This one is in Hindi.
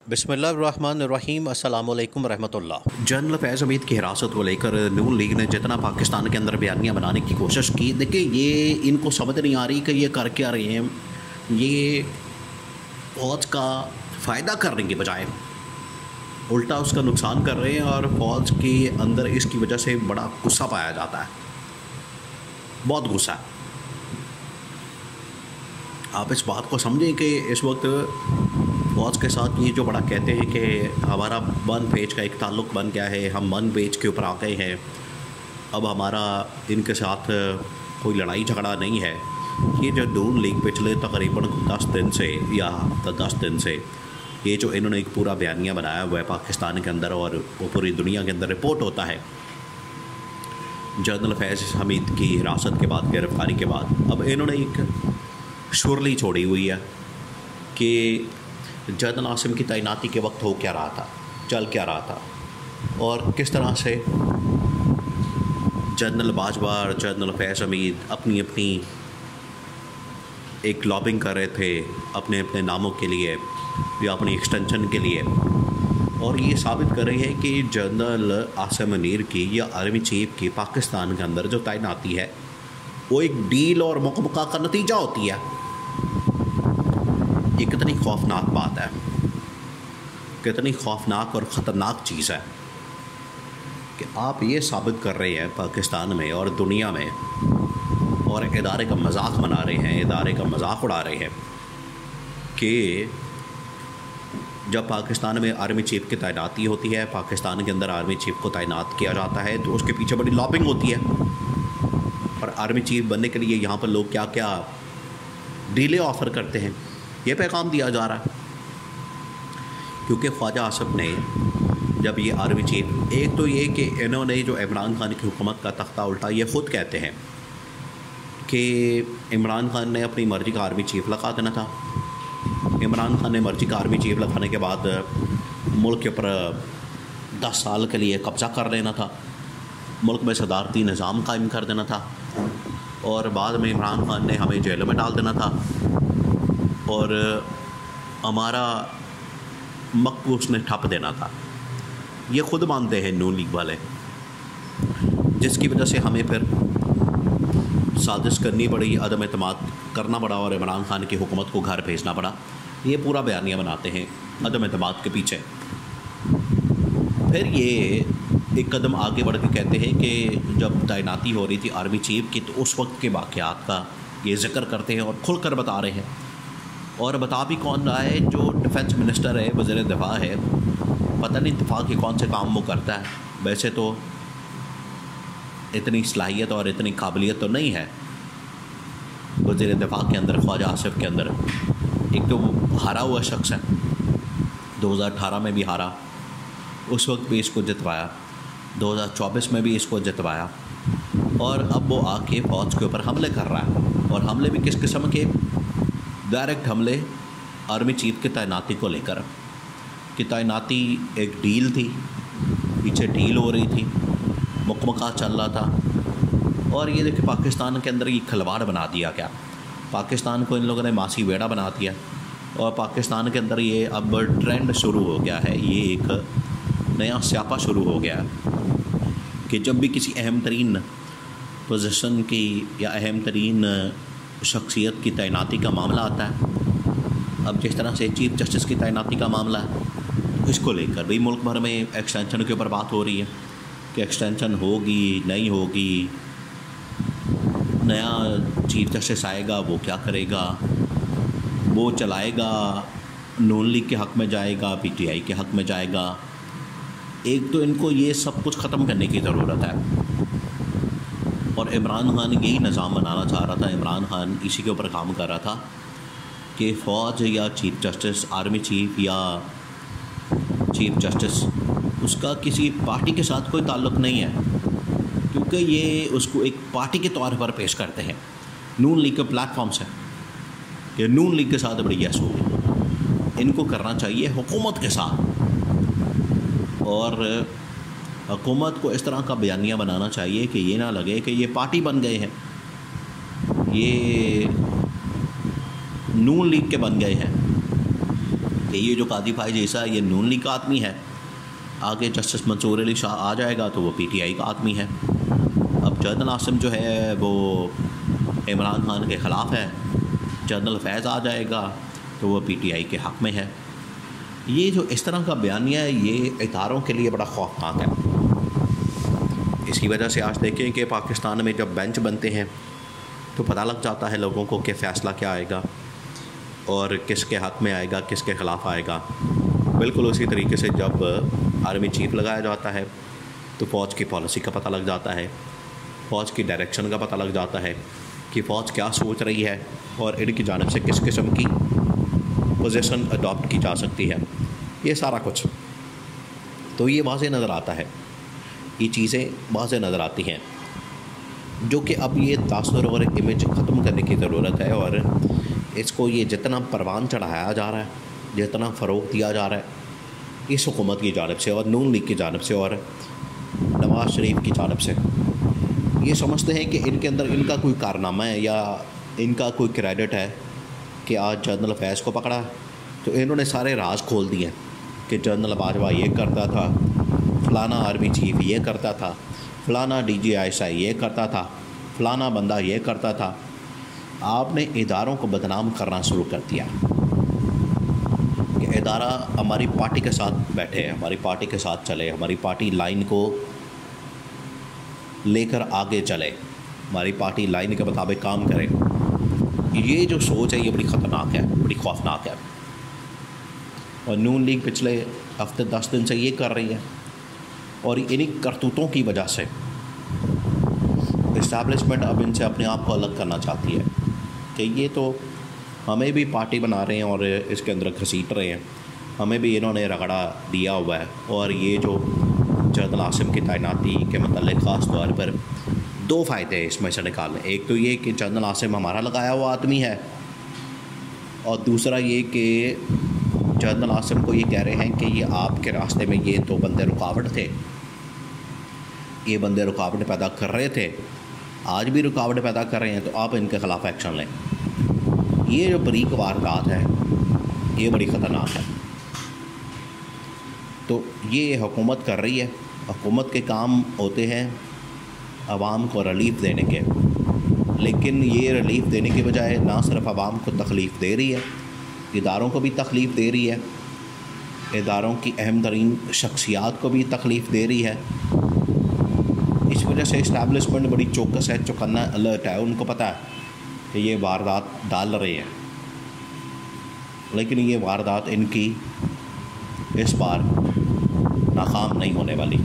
बिस्मिल्लाहिर्रहमानिर्रहीम अस्सलाम वालेकुम रहमतुल्लाह। जनरल फैज़ हमीद की हिरासत को लेकर नून लीग ने जितना पाकिस्तान के अंदर बयानियाँ बनाने की कोशिश की, देखिए ये इनको समझ नहीं आ रही कि ये कर क्या रहे हैं। ये फ़ौज का फ़ायदा करने के बजाय उल्टा उसका नुकसान कर रहे हैं और फ़ौज के अंदर इसकी वजह से बड़ा गुस्सा पाया जाता है, बहुत गुस्सा है। आप इस बात को समझें कि इस वक्त फ़ौज के साथ ये जो बड़ा कहते हैं कि हमारा वन पेज का एक ताल्लुक़ बन गया है, हम वन पेज के ऊपर आ गए हैं, अब हमारा इनके साथ कोई लड़ाई झगड़ा नहीं है। ये जो नून लीग पिछले तकरीबन 10 दिन से या 10 दिन से ये जो इन्होंने एक पूरा बयानिया बनाया हुआ है पाकिस्तान के अंदर और वो पूरी दुनिया के अंदर रिपोर्ट होता है जनरल फैज़ हमीद की हिरासत के बाद, गिरफ्तारी के बाद, अब इन्होंने एक शुरली छोड़ी हुई है कि जनरल आसिम की तैनाती के वक्त हो क्या रहा था, चल क्या रहा था और किस तरह से जनरल बाजवा और जनरल फैज़ हमीद अपनी अपनी एक लॉबिंग कर रहे थे अपने अपने नामों के लिए या अपनी एक्सटेंशन के लिए, और ये साबित कर रही है कि जनरल आसिम मुनीर की या आर्मी चीफ की पाकिस्तान के अंदर जो तैनाती है वो एक डील और मुकमका का नतीजा होती है। ये कितनी खौफनाक बात है, कितनी खौफनाक और ख़तरनाक चीज़ है कि आप ये साबित कर रहे हैं पाकिस्तान में और दुनिया में और इदारे का मजाक बना रहे हैं, इदारे का मजाक उड़ा रहे हैं कि जब पाकिस्तान में आर्मी चीफ की तैनाती होती है, पाकिस्तान के अंदर आर्मी चीफ को तैनात किया जाता है तो उसके पीछे बड़ी लॉबिंग होती है और आर्मी चीफ बनने के लिए यहाँ पर लोग क्या क्या डीलें ऑफ़र करते हैं, ये पैगाम दिया जा रहा है। क्योंकि ख्वाजा आसिफ ने जब ये आर्मी चीफ, एक तो ये कि इन्होंने जो इमरान खान की हुकूमत का तख्ता उल्टा, ये ख़ुद कहते हैं कि इमरान खान ने अपनी मर्ज़ी का आर्मी चीफ लगा देना था। इमरान खान ने मर्ज़ी का आर्मी चीफ लगाने के बाद मुल्क के ऊपर 10 साल के लिए कब्ज़ा कर लेना था, मुल्क में सदारती निज़ाम कायम कर देना था और बाद में इमरान खान ने हमें जेलों में डाल देना था और हमारा मकबूस ने ठप देना था। ये ख़ुद मानते हैं नून लीग वाले, जिसकी वजह से हमें फिर साजिश करनी पड़ी, अदम एतमाद करना पड़ा और इमरान खान की हुकूमत को घर भेजना पड़ा। ये पूरा बयानिया बनाते हैं अदम एतमाद के पीछे। फिर ये एक कदम आगे बढ़ के कहते हैं कि जब तैनाती हो रही थी आर्मी चीफ की तो उस वक्त के वाक़यात का ये ज़िक्र करते हैं और खुल कर बता रहे हैं। और बता भी कौन रहा है, जो डिफेंस मिनिस्टर है, वज़ीर दिफा है, पता नहीं दिफा के कौन से काम वो करता है। वैसे तो इतनी सलाहियत और इतनी काबिलियत तो नहीं है वज़ीर दिफा के अंदर, ख्वाजा आसिफ के अंदर। एक तो वो हारा हुआ शख्स है, 2018 में भी हारा, उस वक्त भी इसको जितवाया, 2024 में भी इसको जितवाया और अब वो आके फ़ौज के ऊपर हमले कर रहा है। और हमले भी किस किस्म के? डायरेक्ट हमले आर्मी चीफ की तैनाती को लेकर, कि तैनाती एक डील थी, पीछे डील हो रही थी, मुकमका चल रहा था और ये देखिए पाकिस्तान के अंदर ये खिलवाड़ बना दिया गया। पाकिस्तान को इन लोगों ने मासी वेड़ा बना दिया और पाकिस्तान के अंदर ये अब ट्रेंड शुरू हो गया है, ये एक नया स्यापा शुरू हो गया है कि जब भी किसी अहम तरीन पोजीशन की या अहम तरीन शख्सियत की तैनाती का मामला आता है, अब जिस तरह से चीफ जस्टिस की तैनाती का मामला है, इसको लेकर भी मुल्क भर में एक्सटेंशन के ऊपर बात हो रही है कि एक्सटेंशन होगी नहीं होगी, नया चीफ जस्टिस आएगा वो क्या करेगा, वो चलाएगा नून लीग के हक़ में जाएगा, पीटीआई के हक़ में जाएगा। एक तो इनको ये सब कुछ ख़त्म करने की ज़रूरत है और इमरान खान यही निज़ाम बनाना चाह रहा था। इमरान खान इसी के ऊपर काम कर रहा था कि फ़ौज या चीफ जस्टिस, आर्मी चीफ या चीफ जस्टिस, उसका किसी पार्टी के साथ कोई ताल्लुक़ नहीं है, क्योंकि ये उसको एक पार्टी के तौर पर पेश करते हैं। नून लीग के प्लेटफॉर्म से कि नून लीग के साथ बड़ी गैस होगी, इनको करना चाहिए हुकूमत के साथ और हुकूमत को इस तरह का बयानिया बनाना चाहिए कि ये ना लगे कि ये पार्टी बन गए हैं, ये नून लीग के बन गए हैं, कि ये जो कादी फाइज ईसा ये नून लीग का आदमी है, आगे जस्टिस मंसूर अली शाह आ जाएगा तो वो पीटीआई का आदमी है। अब जनरल आसिम जो है वो इमरान खान के ख़िलाफ़ है, जनरल फैज़ आ जाएगा तो वो पीटीआई के हक़ में है। ये जो इस तरह का बयानिया है ये इदारों के लिए बड़ा खौफनाक है। इसकी वजह से आज देखें कि पाकिस्तान में जब बेंच बनते हैं तो पता लग जाता है लोगों को कि फ़ैसला क्या आएगा और किसके हक़ में आएगा, किसके ख़िलाफ़ आएगा। बिल्कुल उसी तरीके से जब आर्मी चीफ लगाया जाता है तो फ़ौज की पॉलिसी का पता लग जाता है, फ़ौज की डायरेक्शन का पता लग जाता है कि फ़ौज क्या सोच रही है और इनकी जानिब से किस किस्म की पोजीशन अडॉप्ट की जा सकती है, ये सारा कुछ तो ये वाज़े नज़र आता है। ये चीज़ें वाज़े नज़र आती हैं जो कि अब ये तासुर और इमेज ख़त्म करने की ज़रूरत है और इसको ये जितना परवान चढ़ाया जा रहा है, जितना फ़रोग़ दिया जा रहा है इस हुकूमत की जानिब से और नून लीग की जानिब से और नवाज़ शरीफ की जानिब से, ये समझते हैं कि इनके अंदर इनका कोई कारनामा है या इनका कोई क्रेडिट है कि आज जनरल फैज़ को पकड़ा तो इन्होंने सारे राज खोल दिए कि जनरल बाजवा ये करता था, फ़लाना आर्मी चीफ ये करता था, फ़लाना DGI ये करता था, फ़लाना बंदा ये करता था। आपने इदारों को बदनाम करना शुरू कर दिया कि इदारा हमारी पार्टी के साथ बैठे, हमारी पार्टी के साथ चले, हमारी पार्टी लाइन को लेकर आगे चले, हमारी पार्टी लाइन के मुताबिक काम करे। ये जो सोच है ये बड़ी ख़तरनाक है, बड़ी खौफनाक है और नून लीग पिछले हफ्ते 10 दिन से ये कर रही है और इन्हीं करतूतों की वजह से इस्टेब्लिशमेंट अब इनसे अपने आप को अलग करना चाहती है कि ये तो हमें भी पार्टी बना रहे हैं और इसके अंदर घसीट रहे हैं, हमें भी इन्होंने रगड़ा दिया हुआ है। और ये जो जनरल आसिम की तैनाती के मतलब ख़ास तौर पर 2 फ़ायदे इसमें से निकालें। एक तो ये कि जनरल आसिम हमारा लगाया हुआ आदमी है और दूसरा ये कि जनरल आसिम को ये कह रहे हैं कि ये आपके रास्ते में ये 2 बंदे रुकावट थे, ये बंदे रुकावट पैदा कर रहे थे, आज भी रुकावट पैदा कर रहे हैं, तो आप इनके ख़िलाफ़ एक्शन लें। ये जो बरीक वारदात है ये बड़ी ख़तरनाक है। तो ये हुकूमत कर रही है, हुकूमत के काम होते हैं आवाम को रिलीफ़ देने के, लेकिन ये रिलीफ़ देने के बजाय ना सिर्फ आवाम को तकलीफ़ दे रही है, इदारों को भी तकलीफ़ दे रही है, इदारों की अहम तरीन शख्सियात को भी तकलीफ़ दे रही है। इस वजह से इस्टेब्लिशमेंट बड़ी चौकस है, चौकन्ना अलर्ट है। उनको पता है कि ये वारदात डाल रहे हैं, लेकिन ये वारदात इनकी इस बार नाकाम नहीं होने वाली।